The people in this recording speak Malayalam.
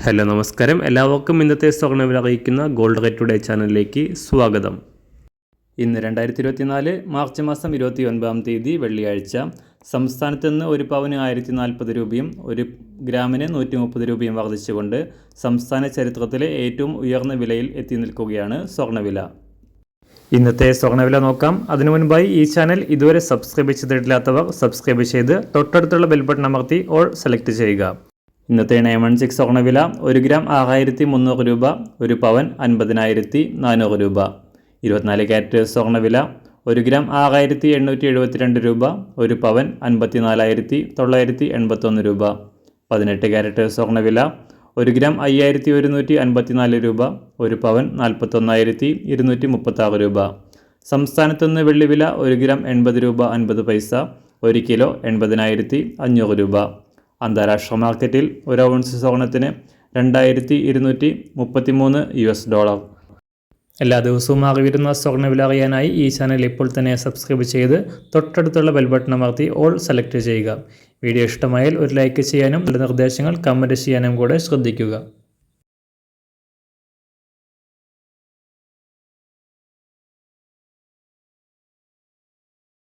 ഹലോ നമസ്കാരം, എല്ലാവർക്കും ഇന്നത്തെ സ്വർണ്ണവില അറിയിക്കുന്ന ഗോൾഡ് റേറ്റ് ടുഡേ ചാനലിലേക്ക് സ്വാഗതം. ഇന്ന് 2024 മാർച്ച് മാസം 29 തീയതി വെള്ളിയാഴ്ച. സംസ്ഥാനത്ത് നിന്ന് ഒരു പവന് 1040 രൂപയും ഒരു ഗ്രാമിന് 130 രൂപയും വർദ്ധിച്ചുകൊണ്ട് സംസ്ഥാന ചരിത്രത്തിലെ ഏറ്റവും ഉയർന്ന വിലയിൽ എത്തി നിൽക്കുകയാണ് സ്വർണ്ണവില. ഇന്നത്തെ സ്വർണ്ണവില നോക്കാം. അതിനു മുൻപായി ഈ ചാനൽ ഇതുവരെ സബ്സ്ക്രൈബ് ചെയ്തിട്ടില്ലാത്തവർ സബ്സ്ക്രൈബ് ചെയ്ത് തൊട്ടടുത്തുള്ള ബെൽ ബട്ടൺ അമർത്തി ഓൾ സെലക്ട് ചെയ്യുക. ഇന്നത്തെ 916 സ്വർണ്ണവില 1 ഗ്രാം 6300 രൂപ, ഒരു പവൻ 50,400 രൂപ. 24 ക്യാരറ്റ് സ്വർണ്ണവില 1 ഗ്രാം 6872 രൂപ, ഒരു പവൻ 54,981 രൂപ. 18 ക്യാരറ്റ് സ്വർണ്ണവില 1 ഗ്രാം 5154 രൂപ, ഒരു പവൻ 41,236 രൂപ. സംസ്ഥാനത്തുനിന്ന് വെള്ളിവില 1 ഗ്രാം 80 രൂപ 50 പൈസ, 1 കിലോ 80,500 രൂപ. അന്താരാഷ്ട്ര മാർക്കറ്റിൽ ഒരു ഔൺസ് സ്വർണത്തിന് $2233. എല്ലാ ദിവസവും അറിവിരുന്ന സ്വർണ്ണവില അറിയാനായി ഈ ചാനൽ ഇപ്പോൾ തന്നെ സബ്സ്ക്രൈബ് ചെയ്ത് തൊട്ടടുത്തുള്ള ബെൽ ബട്ടൺ അമർത്തി ഓൾ സെലക്ട് ചെയ്യുക. വീഡിയോ ഇഷ്ടമായാൽ ഒരു ലൈക്ക് ചെയ്യാനും നല്ല നിർദ്ദേശങ്ങൾ കമൻറ്റ് ചെയ്യാനും കൂടെ ശ്രദ്ധിക്കുക.